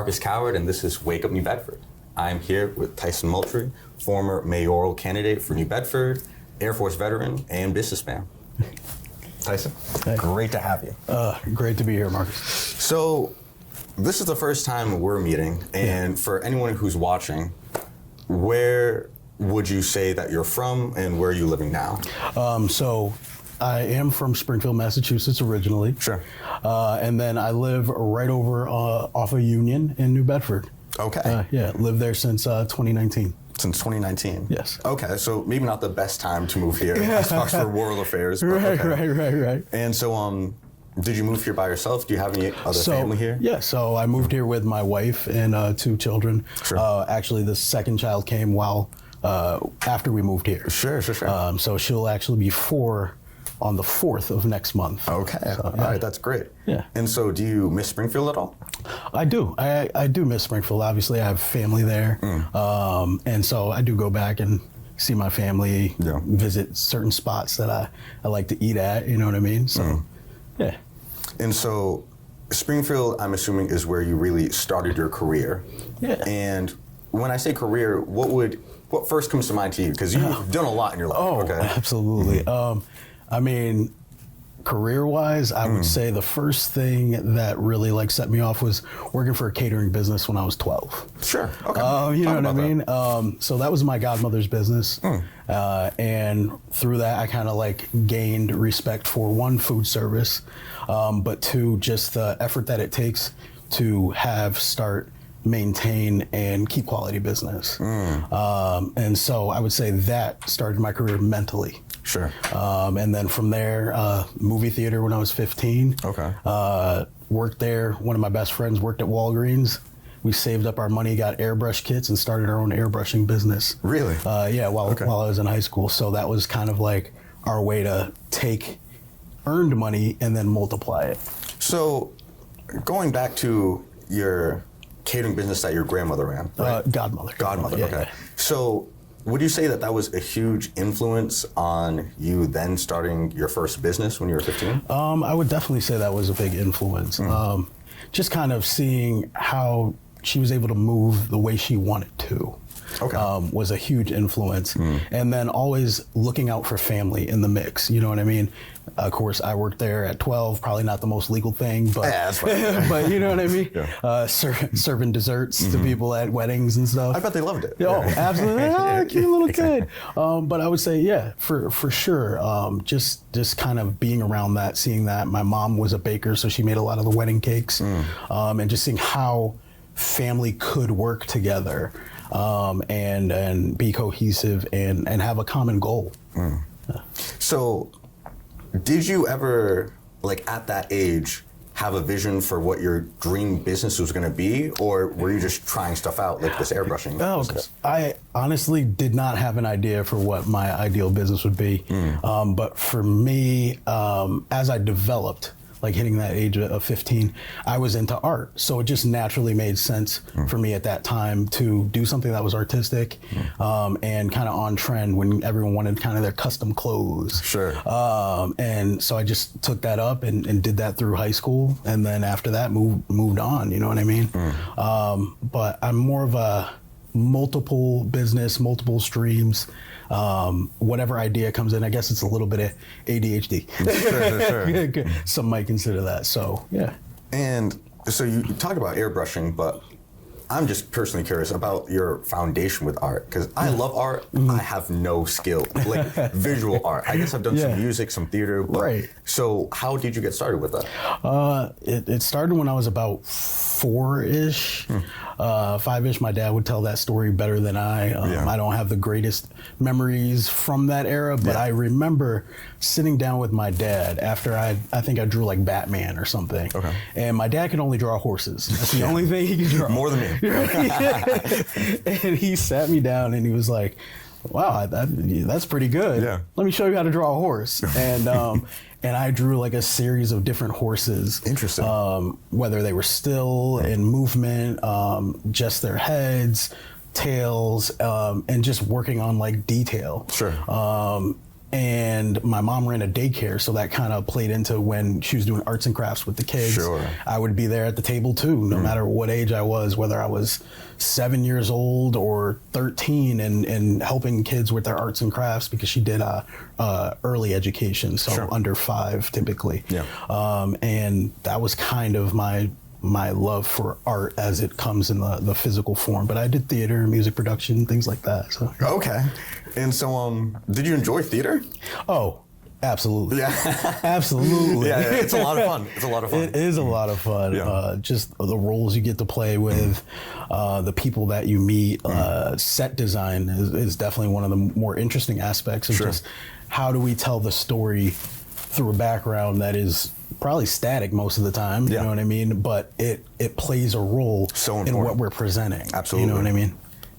Marcus Coward, and this is Wake Up New Bedford. I'm here with Tyson Moultrie, former mayoral candidate for New Bedford, Air Force veteran, and businessman. Tyson, hey. Great to have you. Great to be here, Marcus. So, this is the first time we're meeting, and for anyone who's watching, where would you say that you're from, and where are you living now? So, I am from Springfield, Massachusetts originally. Sure. And then I live right over off of Union in New Bedford. Okay. Lived there since 2019. Since 2019? Yes. Okay, so maybe not the best time to move here as far as for world affairs. But Right. And so, did you move here by yourself? Do you have any other family here? Yeah, so I moved here with my wife and 2 children. Sure. Actually, the second child came after we moved here. Sure. So she'll actually be 4 on the 4th of next month. Okay. So, All right, that's great. Yeah. And so, do you miss Springfield at all? I do. I do miss Springfield. Obviously, I have family there. And so I do go back and see my family, visit certain spots that I like to eat at, you know what I mean? So, yeah. And so, Springfield, I'm assuming, is where you really started your career. Yeah. And when I say career, what first comes to mind to you? Because you've done a lot in your life. Oh, okay? Absolutely. I mean, career-wise, I would say the first thing that really set me off was working for a catering business when I was 12. Sure. Okay. You know what I mean? So that was my godmother's business. And through that, I kind of gained respect for, 1, food service, but 2, just the effort that it takes to start, maintain, and keep quality business. And so I would say that started my career mentally. Sure. And then from there, movie theater when I was 15. Okay. Worked there. One of my best friends worked at Walgreens. We saved up our money, got airbrush kits, and started our own airbrushing business. Really? While I was in high school. So that was kind of our way to take earned money and then multiply it. So, going back to your catering business that your grandmother ran, right? Godmother. Godmother, Yeah. okay. So, would you say that was a huge influence on you then starting your first business when you were 15? I would definitely say that was a big influence. Just kind of seeing how she was able to move the way she wanted to. Okay. Was a huge influence. And then always looking out for family in the mix, you know what I mean? Of course, I worked there at 12, probably not the most legal thing, but that's right. but you know what I mean? Yeah. Serving desserts to people at weddings and stuff. I bet they loved it. Oh, absolutely. Cute little kid. But I would say, for sure, just kind of being around that, seeing that. My mom was a baker, so she made a lot of the wedding cakes, and just seeing how family could work together and be cohesive and have a common goal. So, did you ever, at that age, have a vision for what your dream business was going to be, or were you just trying stuff out like this airbrushing business? I honestly did not have an idea for what my ideal business would be, but for me, as I developed, hitting that age of 15, I was into art. So it just naturally made sense for me at that time to do something that was artistic and kind of on trend when everyone wanted kind of their custom clothes. Sure. And so I just took that up and did that through high school. And then after that, moved on, you know what I mean? But I'm more of a multiple business, multiple streams. Whatever idea comes in, I guess it's a little bit of ADHD. Sure. Some might consider that. So, yeah. And so you talked about airbrushing, but I'm just personally curious about your foundation with art, because I love art. I have no skill, visual art. I guess I've done some music, some theater. But, so how did you get started with that? It started when I was about 4-ish, 5-ish. My dad would tell that story better than I. I don't have the greatest memories from that era, but I remember sitting down with my dad after I think I drew Batman or something. Okay. And my dad could only draw horses. That's the only thing he could draw. More than me. And he sat me down and he was like, wow, that's pretty good. Yeah. Let me show you how to draw a horse. And and I drew a series of different horses. Interesting. Whether they were still in movement, just their heads, tails, and just working on detail. Sure. And my mom ran a daycare, so that kind of played into when she was doing arts and crafts with the kids. Sure. I would be there at the table too, no matter what age I was, whether I was 7 years old or 13, and helping kids with their arts and crafts, because she did early education, so under 5 typically. Yeah. And that was kind of my love for art as it comes in the physical form. But I did theater, music production, things like that. So. Okay. And so, did you enjoy theater? Oh, absolutely. Yeah. Absolutely. Yeah, it's a lot of fun. It's a lot of fun. It is a lot of fun. Yeah. Just the roles you get to play with, the people that you meet. Set design is definitely one of the more interesting aspects of just how do we tell the story through a background that is probably static most of the time, you know what I mean? But it plays a role in what we're presenting. Absolutely. You know what I mean?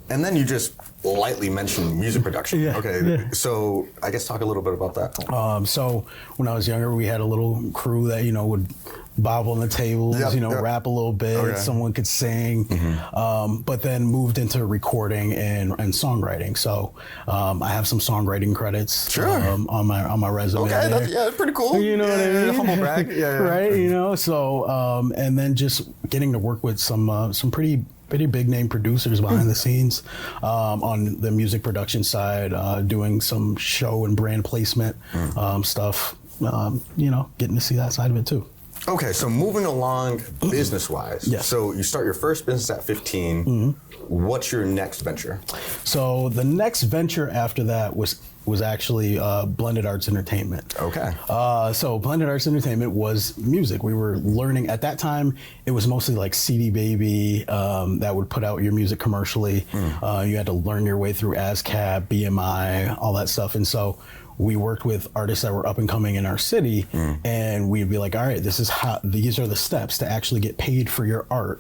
And then you just lightly mentioned music production. Yeah. Okay. Yeah. So I guess talk a little bit about that. So when I was younger, we had a little crew that, would bob on the tables, rap a little bit. Okay. Someone could sing, but then moved into recording and songwriting. So I have some songwriting credits on my resume. Okay, that's pretty cool. You know what I mean? Humble brag. Yeah. Right. So and then just getting to work with some pretty big name producers behind the scenes on the music production side, doing some show and brand placement stuff. Getting to see that side of it too. Okay, so moving along business-wise. Yes. So you start your first business at 15. What's your next venture? So the next venture after that was actually Blended Arts Entertainment. Okay. So Blended Arts Entertainment was music. We were learning at that time. It was mostly like CD Baby that would put out your music commercially. You had to learn your way through ASCAP, BMI, all that stuff, and so we worked with artists that were up and coming in our city, and we'd be like, all right, these are the steps to actually get paid for your art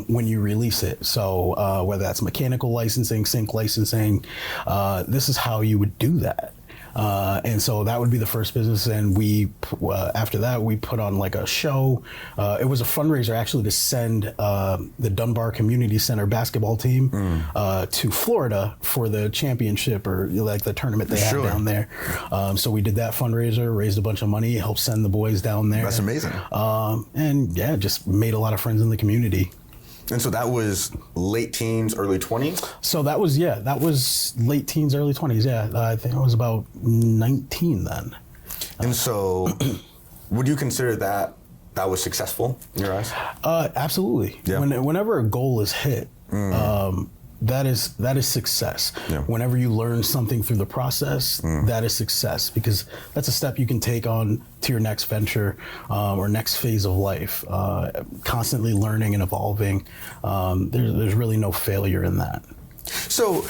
when you release it. So whether that's mechanical licensing, sync licensing, this is how you would do that. And so that would be the first business. And we, after that, we put on like a show. It was a fundraiser actually to send the Dunbar Community Center basketball team to Florida for the championship, or like the tournament they had down there. So we did that fundraiser, raised a bunch of money, helped send the boys down there. That's amazing. And yeah, just made a lot of friends in the community. And so that was late teens, early 20s? So that was late teens, early 20s. Yeah, I think I was about 19 then. And so would you consider that was successful in your eyes? Absolutely. Yeah. Whenever a goal is hit, that is success. Yeah. Whenever you learn something through the process, that is success, because that's a step you can take on to your next venture or next phase of life. Constantly learning and evolving. There's really no failure in that. So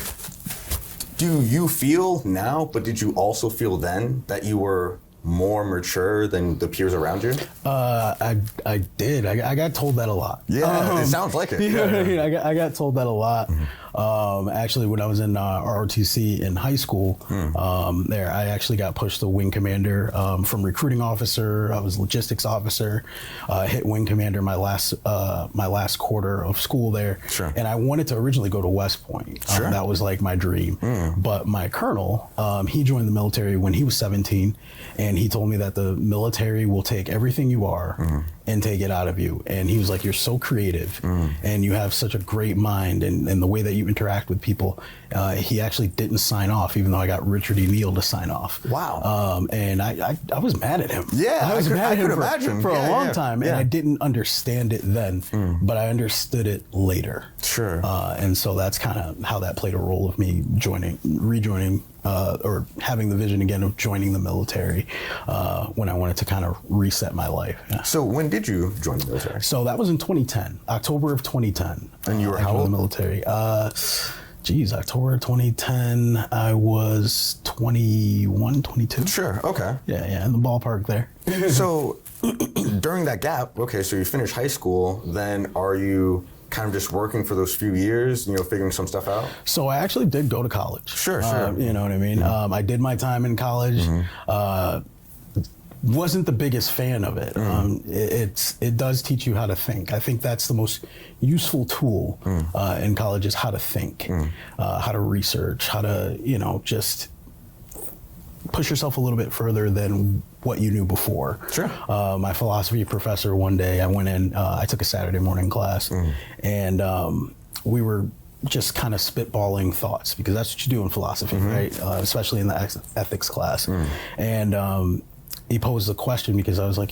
do you feel now, but did you also feel then that you were more mature than the peers around you? I did. I got told that a lot. Yeah, it sounds like it. Yeah. I got told that a lot. Actually, when I was in ROTC in high school, there I actually got pushed to wing commander from recruiting officer. I was logistics officer. Hit wing commander my last quarter of school there. Sure. And I wanted to originally go to West Point. That was like my dream. But my colonel, he joined the military when he was 17, and he told me that the military will take everything you are and take it out of you. And he was like, you're so creative and you have such a great mind, and the way that you interact with people. He actually didn't sign off, even though I got Richard E. Neal to sign off. Wow. And I was mad at him. Yeah, I was mad at him imagine. for a long time, and Yeah. I didn't understand it then, but I understood it later. Sure. And so that's kind of how that played a role of me rejoining, or having the vision again of joining the military when I wanted to kind of reset my life. Yeah. So when did you join the military? So that was in 2010, October of 2010. And you were how in old? the military. October 2010, I was 21, 22. Sure, okay. Yeah, in the ballpark there. So during that gap, okay, so you finish high school, then are you kind of just working for those few years, figuring some stuff out? So I actually did go to college. Sure. You know what I mean? I did my time in college. Wasn't the biggest fan of it. It does teach you how to think. I think that's the most useful tool in college, is how to think, how to research, how to just push yourself a little bit further than what you knew before. Sure. My philosophy professor, one day I went in, I took a Saturday morning class, and we were just kind of spitballing thoughts, because that's what you do in philosophy, right? Especially in the ethics class. And he posed a question, because I was like,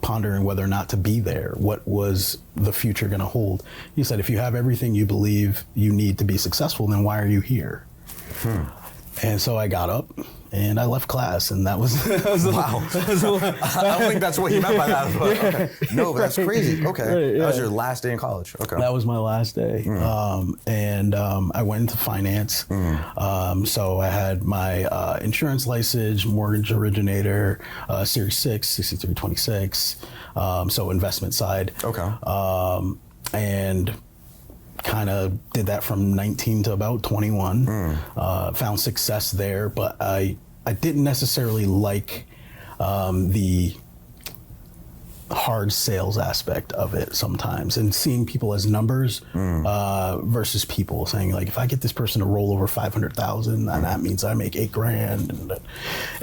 pondering whether or not to be there. What was the future going to hold? He said, if you have everything you believe you need to be successful, then why are you here? And so I got up and I left class, and that was, wow. I don't think that's what you meant by that. But okay. No, but that's crazy. Okay. Right, yeah. That was your last day in college. Okay. That was my last day. And I went into finance. So I had my insurance license, mortgage originator, Series 6, 6326, so investment side. Okay. And kind of did that from 19 to about 21. Found success there, but I didn't necessarily like the hard sales aspect of it sometimes, and seeing people as numbers versus people, saying like, if I get this person to roll over 500,000, and that means I make $8,000,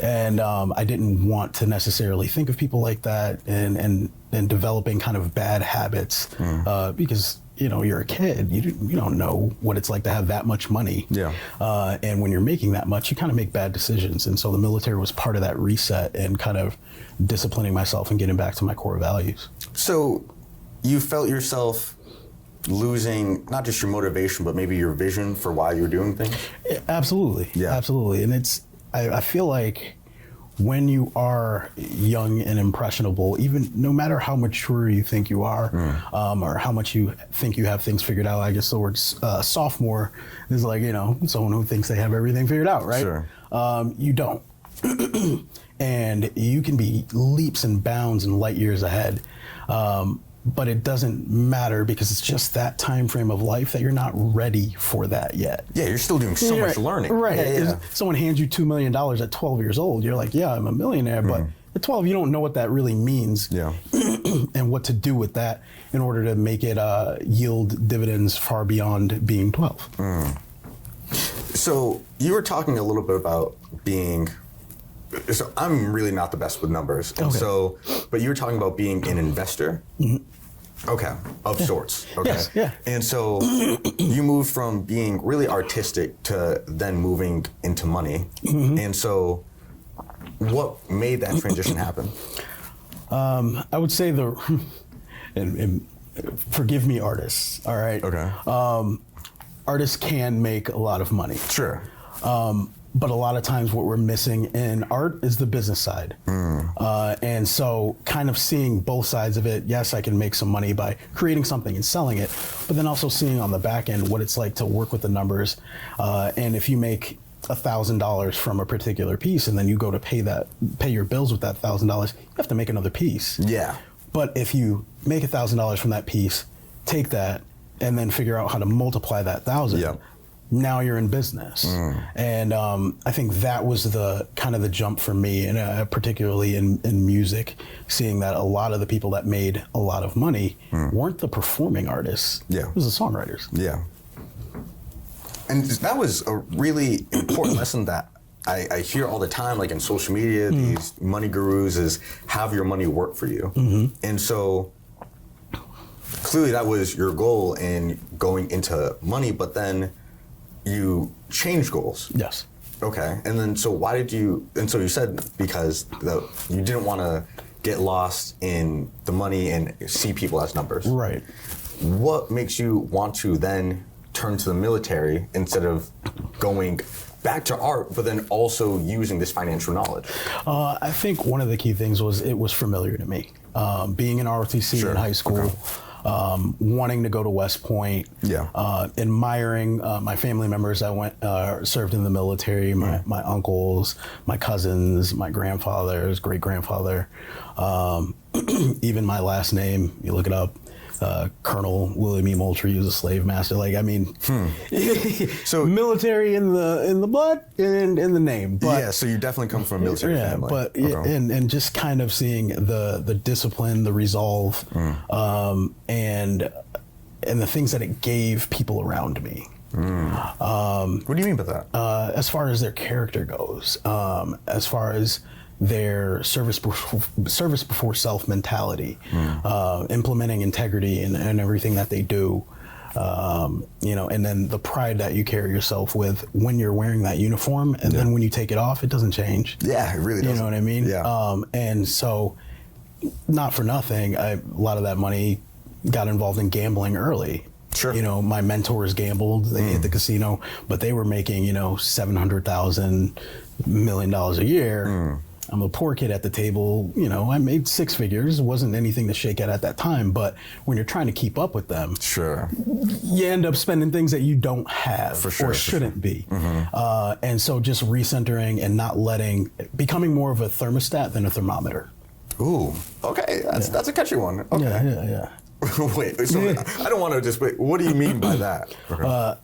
and I didn't want to necessarily think of people like that, and developing kind of bad habits, because you're a kid, you don't know what it's like to have that much money. Yeah. And when you're making that much, you kind of make bad decisions. And so the military was part of that reset and kind of disciplining myself and getting back to my core values. So you felt yourself losing not just your motivation, but maybe your vision for why you're doing things? Absolutely. Yeah. Absolutely. And I feel like when you are young and impressionable, even no matter how mature you think you are, or how much you think you have things figured out, I guess the word sophomore is like, someone who thinks they have everything figured out, right? Sure. You don't. And you can be leaps and bounds and light years ahead. But it doesn't matter, because it's just that time frame of life that you're not ready for that yet. Yeah, you're still doing so much learning. Right. Yeah. Someone hands you $2 million at 12 years old, you're like, yeah, I'm a millionaire. But at 12, you don't know what that really means, and what to do with that in order to make it yield dividends far beyond being 12. So you were talking a little bit about being... So I'm really not the best with numbers. And so, but you were talking about being an investor. Okay, of sorts. Okay. Yes, yeah. And so you moved from being really artistic to then moving into money. And so what made that transition happen? I would say and forgive me, artists, all right? Okay. Artists can make a lot of money. Sure. But a lot of times what we're missing in art is the business side. And so kind of seeing both sides of it, yes, I can make some money by creating something and selling it, but then also seeing on the back end what it's like to work with the numbers. And if you make $1,000 from a particular piece, and then you go to pay your bills with that $1,000, you have to make another piece. Yeah. But if you make $1,000 from that piece, take that, and then figure out how to multiply that 1,000. Yep. Now you're in business. And I think that was the kind of the jump for me, and particularly in music, seeing that a lot of the people that made a lot of money weren't the performing artists. Yeah. It was the songwriters. Yeah. And that was a really important lesson that I hear all the time, like in social media, these money gurus, is have your money work for you. And so clearly that was your goal in going into money, but then you changed goals. Yes. Okay. And then, so why did you, and so you said because you didn't want to get lost in the money and see people as numbers. Right. What makes you want to then turn to the military instead of going back to art, but then also using this financial knowledge? I think one of the key things was it was familiar to me. Being in ROTC in high school, wanting to go to West Point, admiring my family members that went served in the military, my uncles, my cousins, my grandfathers, great grandfather, even my last name. You look it up. Colonel William E. Moultrie was a slave master. Like, I mean, so military in the blood and in the name. But, yeah, so you definitely come from a military family. But and just kind of seeing the discipline, the resolve, and the things that it gave people around me. What do you mean by that? As far as their character goes, as far as their service before self mentality, implementing integrity in everything that they do. And then the pride that you carry yourself with when you're wearing that uniform, and then when you take it off, it doesn't change. Yeah, it really does. You know what I mean? Yeah. And so, not for nothing, a lot of that money got involved in gambling early. Sure. My mentors gambled at the casino, but they were making, $700,000, $1 million a year. I'm a poor kid at the table. I made six figures. It wasn't anything to shake at that time. But when you're trying to keep up with them, sure, you end up spending things that you don't have or shouldn't be. And so just recentering and becoming more of a thermostat than a thermometer. Ooh, okay. That's a catchy one. Okay. Yeah. Wait, so I don't want to just wait. What do you mean by that?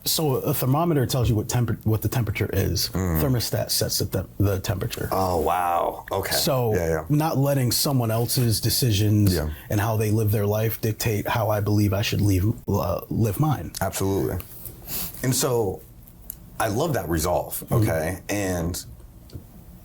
So a thermometer tells you what the temperature is. Thermostat sets the temperature. Oh, wow. Okay. So not letting someone else's decisions and how they live their life dictate how I believe I should live mine. Absolutely. And so I love that resolve. Okay. And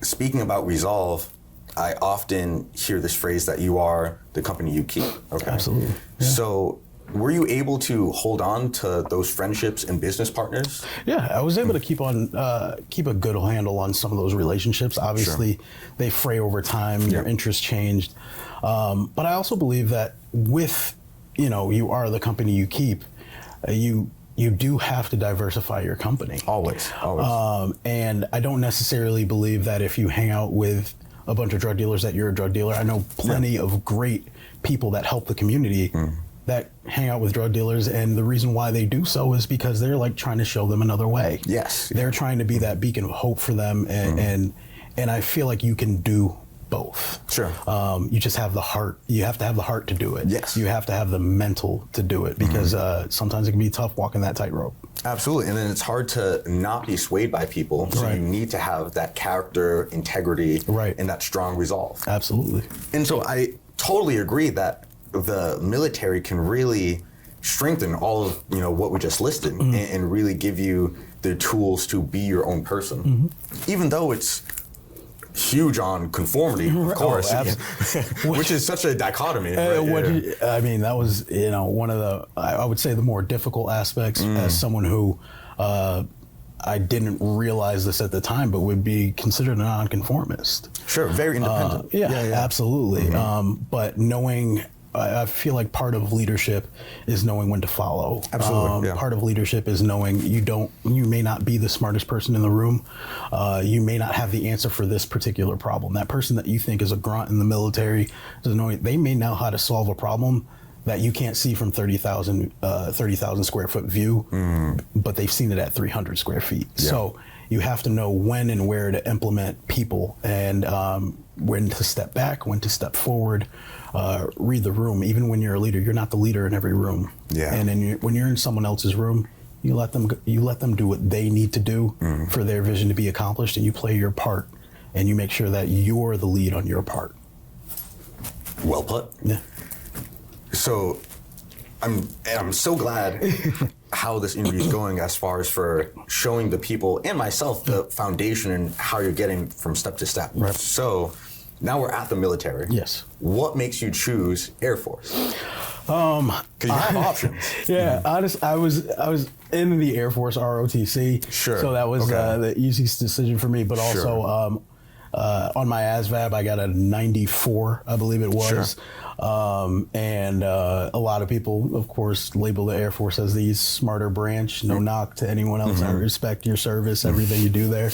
speaking about resolve, I often hear this phrase that you are the company you keep. Okay. Absolutely. Yeah. So were you able to hold on to those friendships and business partners? Yeah, I was able to keep a good handle on some of those relationships. Obviously, they fray over time. Your interests changed. But I also believe that with, you are the company you keep, you do have to diversify your company. Always. And I don't necessarily believe that if you hang out with a bunch of drug dealers that you're a drug dealer. I know plenty of great people that help the community that hang out with drug dealers, and the reason why they do so is because they're like trying to show them another way. Yes. They're trying to be that beacon of hope for them, and I feel like you can do both. Sure. You just have the heart. You have to have the heart to do it. Yes. You have to have the mental to do it, because sometimes it can be tough walking that tightrope. Absolutely. And then it's hard to not be swayed by people. So you need to have that character, integrity, and that strong resolve. Absolutely. And so I totally agree that the military can really strengthen all of what we just listed and really give you the tools to be your own person. Even though it's huge on conformity, of course, which is such a dichotomy. I mean, that was one of the, I would say, the more difficult aspects as someone who I didn't realize this at the time, but would be considered a nonconformist. Sure, very independent. Absolutely. But knowing, I feel like part of leadership is knowing when to follow. Absolutely. Part of leadership is knowing you may not be the smartest person in the room. You may not have the answer for this particular problem. That person that you think is a grunt in the military, they may know how to solve a problem that you can't see from 30,000 square foot view, but they've seen it at 300 square feet. So you have to know when and where to implement people, and when to step back, when to step forward. Read the room. Even when you're a leader, you're not the leader in every room. And then when you're in someone else's room, you let them do what they need to do for their vision to be accomplished, and you play your part, and you make sure that you're the lead on your part. Well put. Yeah. So I'm so glad how this interview is going, as far as for showing the people and myself the foundation and how you're getting from step to step. Right. So now we're at the military. Yes. What makes you choose Air Force? Because you have options. Yeah, honestly, I was in the Air Force ROTC. Sure. So that was the easiest decision for me. But also on my ASVAB, I got a 94, I believe it was. And a lot of people, of course, label the Air Force as the smarter branch. No knock to anyone else. I respect your service, everything you do there.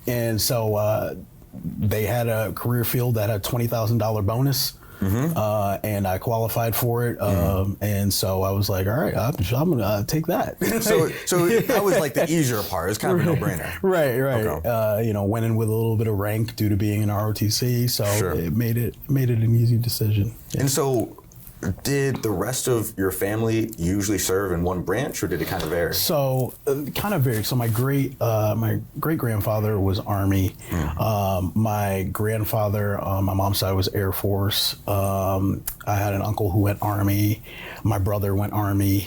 And so they had a career field that had a $20,000 bonus. And I qualified for it. And so I was like, all right, I'm going to take that. So that was like the easier part. It's kind of a no-brainer. Right. Okay. Went in with a little bit of rank due to being an ROTC. So it made it an easy decision. Yeah. And so did the rest of your family usually serve in one branch, or did it kind of vary? So kind of varied. So my great grandfather was Army. My grandfather on my mom's side was Air Force. I had an uncle who went Army. My brother went Army.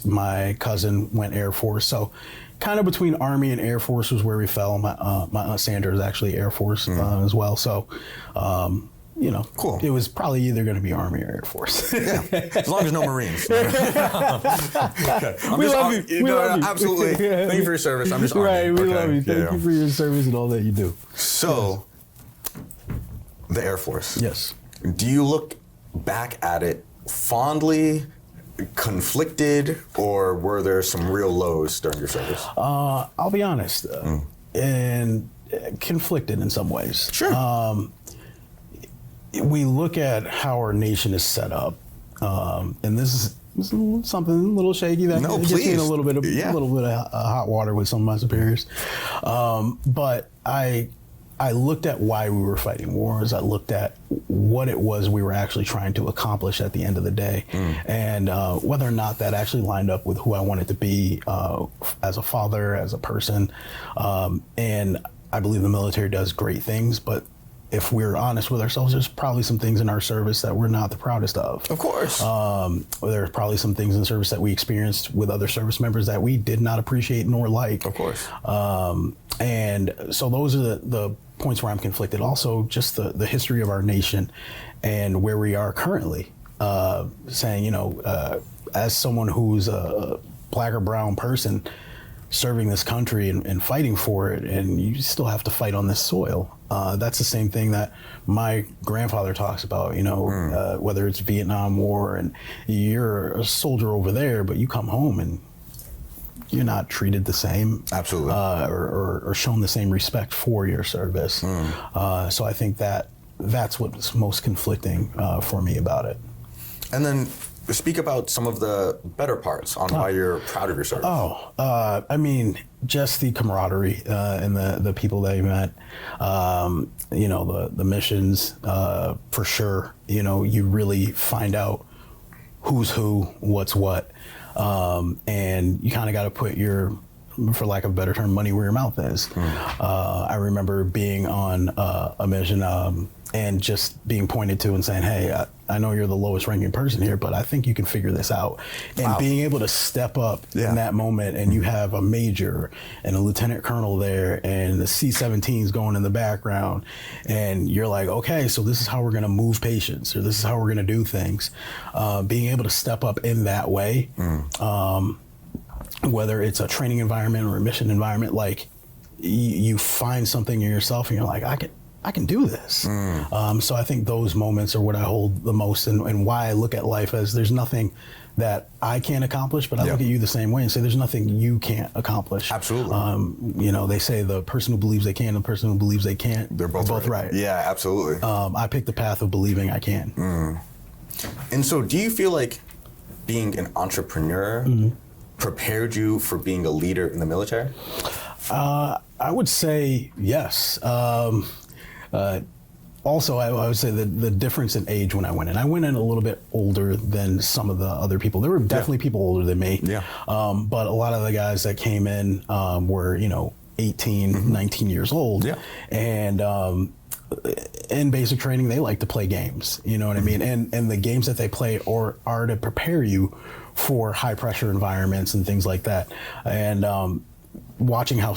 my cousin went Air Force, so kind of between Army and Air Force was where we fell. My Aunt Sandra is actually Air Force as well, so Cool. It was probably either going to be Army or Air Force. Yeah, as long as no Marines. Okay. We love you. We love you. Absolutely. Thank you for your service. I'm just Army. Right, we okay. love you. Thank you for your service and all that you do. So, the Air Force. Yes. Do you look back at it fondly, conflicted, or were there some real lows during your service? I'll be honest, and conflicted in some ways. Sure. We look at how our nation is set up, and this is something a little shaky that gets me in a little bit of hot water with some of my superiors. But I looked at why we were fighting wars. I looked at what it was we were actually trying to accomplish at the end of the day, and whether or not that actually lined up with who I wanted to be as a father, as a person. And I believe the military does great things, but if we're honest with ourselves, there's probably some things in our service that we're not the proudest of. Of course. There's probably some things in service that we experienced with other service members that we did not appreciate nor like. Of course. And so those are the points where I'm conflicted. Also, just the history of our nation and where we are currently. Saying, as someone who's a black or brown person serving this country and fighting for it, and you still have to fight on this soil. That's the same thing that my grandfather talks about, whether it's Vietnam War and you're a soldier over there, but you come home and you're not treated the same. Absolutely. Or shown the same respect for your service. So I think that's what's most conflicting for me about it. And then speak about some of the better parts on why you're proud of your service. I mean, just the camaraderie and the people that you met, the missions, for sure. You really find out who's who, what's what, and you kind of got to put your, for lack of a better term, money where your mouth is. I remember being on a mission and just being pointed to and saying, hey, I know you're the lowest ranking person here, but I think you can figure this out. And being able to step up in that moment, and you have a major and a lieutenant colonel there and the C-17s going in the background, and you're like, okay, so this is how we're going to move patients, or this is how we're going to do things. Being able to step up in that way, whether it's a training environment or a mission environment, like you find something in yourself and you're like, I can do this. So I think those moments are what I hold the most, and why I look at life as there's nothing that I can't accomplish, but I look at you the same way and say there's nothing you can't accomplish. Absolutely. They say the person who believes they can and the person who believes they can't, they're both right. Yeah, absolutely. I picked the path of believing I can. And so do you feel like being an entrepreneur prepared you for being a leader in the military? I would say yes. Also, I would say the difference in age when I went in. I went in a little bit older than some of the other people. There were definitely people older than me. Yeah. But a lot of the guys that came in were, 18, 19 years old. Yeah. And in basic training, they like to play games. You know what I mean? And the games that they play are to prepare you for high pressure environments and things like that. And watching how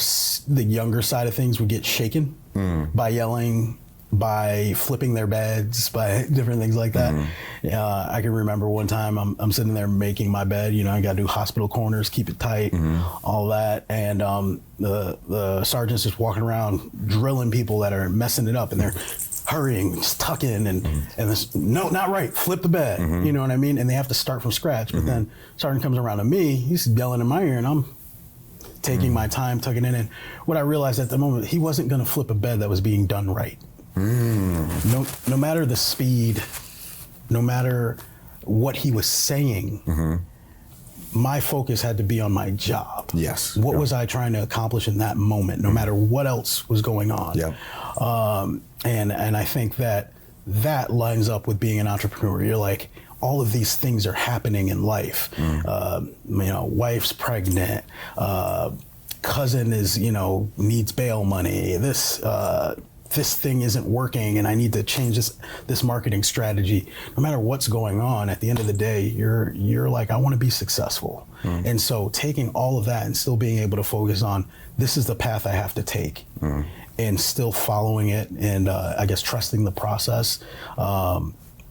the younger side of things would get shaken by yelling, by flipping their beds, by different things like that. I can remember one time I'm sitting there making my bed. I got to do hospital corners, keep it tight, all that. And the sergeant's just walking around drilling people that are messing it up, and they're hurrying, just tucking, and this, no, not right, flip the bed. You know what I mean? And they have to start from scratch. But then sergeant comes around to me, he's yelling in my ear, and I'm taking my time, tucking in. And what I realized at the moment, he wasn't going to flip a bed that was being done right. No matter the speed, no matter what he was saying, my focus had to be on my job. Yes. What was I trying to accomplish in that moment, no matter what else was going on? Yeah. And I think that lines up with being an entrepreneur. You're like, all of these things are happening in life. Wife's pregnant, cousin is, needs bail money, this this thing isn't working and I need to change this marketing strategy. No matter what's going on, at the end of the day, you're like, I want to be successful. And so taking all of that and still being able to focus on, this is the path I have to take, and still following it, and I guess trusting the process,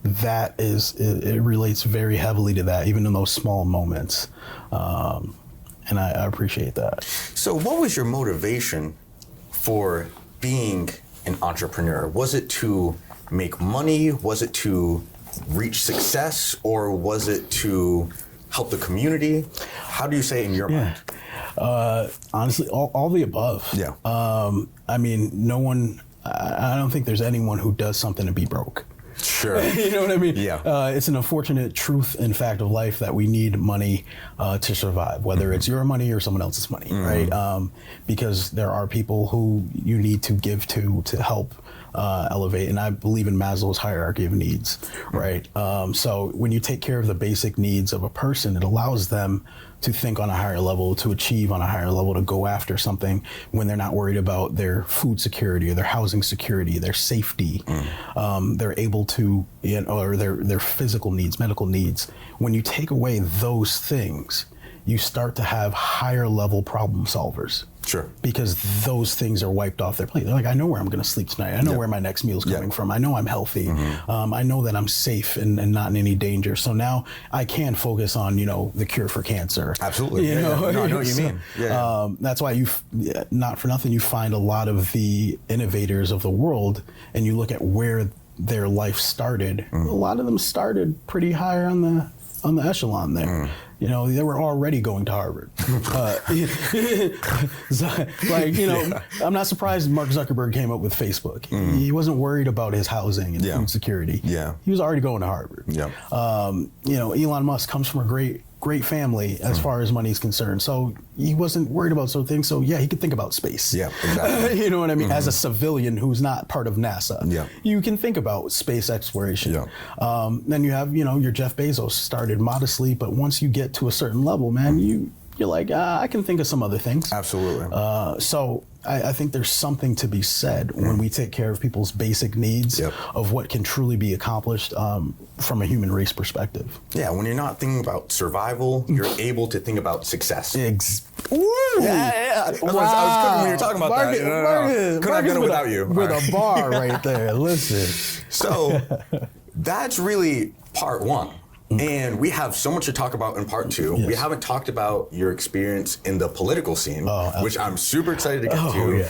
that is, it relates very heavily to that, even in those small moments. And I appreciate that. So what was your motivation for being an entrepreneur? Was it to make money? Was it to reach success? Or was it to help the community? How do you say in your mind? Honestly, all the above. Yeah. I mean, I don't think there's anyone who does something to be broke. Sure. You know what I mean? Yeah. It's an unfortunate truth and fact of life that we need money to survive, whether it's your money or someone else's money, right? Because there are people who you need to give to help elevate. And I believe in Maslow's hierarchy of needs, right? So when you take care of the basic needs of a person, it allows them to think on a higher level, to achieve on a higher level, to go after something when they're not worried about their food security or their housing security, their safety. They're able to, or their physical needs, medical needs. When you take away those things, you start to have higher level problem solvers. Sure. Because those things are wiped off their plate. They're like, I know where I'm going to sleep tonight. I know where my next meal is coming from. I know I'm healthy. I know that I'm safe and not in any danger. So now I can focus on, the cure for cancer. Absolutely. No, I know what you mean. That's why not for nothing, you find a lot of the innovators of the world, and you look at where their life started. A lot of them started pretty high on the echelon there. They were already going to Harvard. I'm not surprised Mark Zuckerberg came up with Facebook. He wasn't worried about his housing and food security. He was already going to Harvard. Elon Musk comes from a great family as far as money is concerned. So he wasn't worried about certain things. So he could think about space. Yeah, exactly. You know what I mean? As a civilian who's not part of NASA, you can think about space exploration. Then you have, your Jeff Bezos started modestly, but once you get to a certain level, man, you're like, I can think of some other things. Absolutely. So I think there's something to be said when we take care of people's basic needs of what can truly be accomplished from a human race perspective. Yeah, when you're not thinking about survival, you're able to think about success. Ooh. Yeah. I was cooking when you were talking about that. Couldn't have done it without you. With a bar right there. Listen. So that's really part one. And we have so much to talk about in part two. We haven't talked about your experience in the political scene, which I'm super excited to get to. Yeah.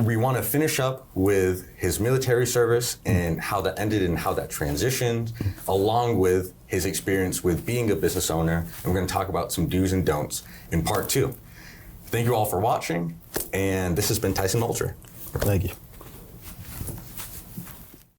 We want to finish up with his military service and how that ended and how that transitioned, along with his experience with being a business owner. And we're going to talk about some do's and don'ts in part two. Thank you all for watching. And this has been Tyson Moultrie. Thank you.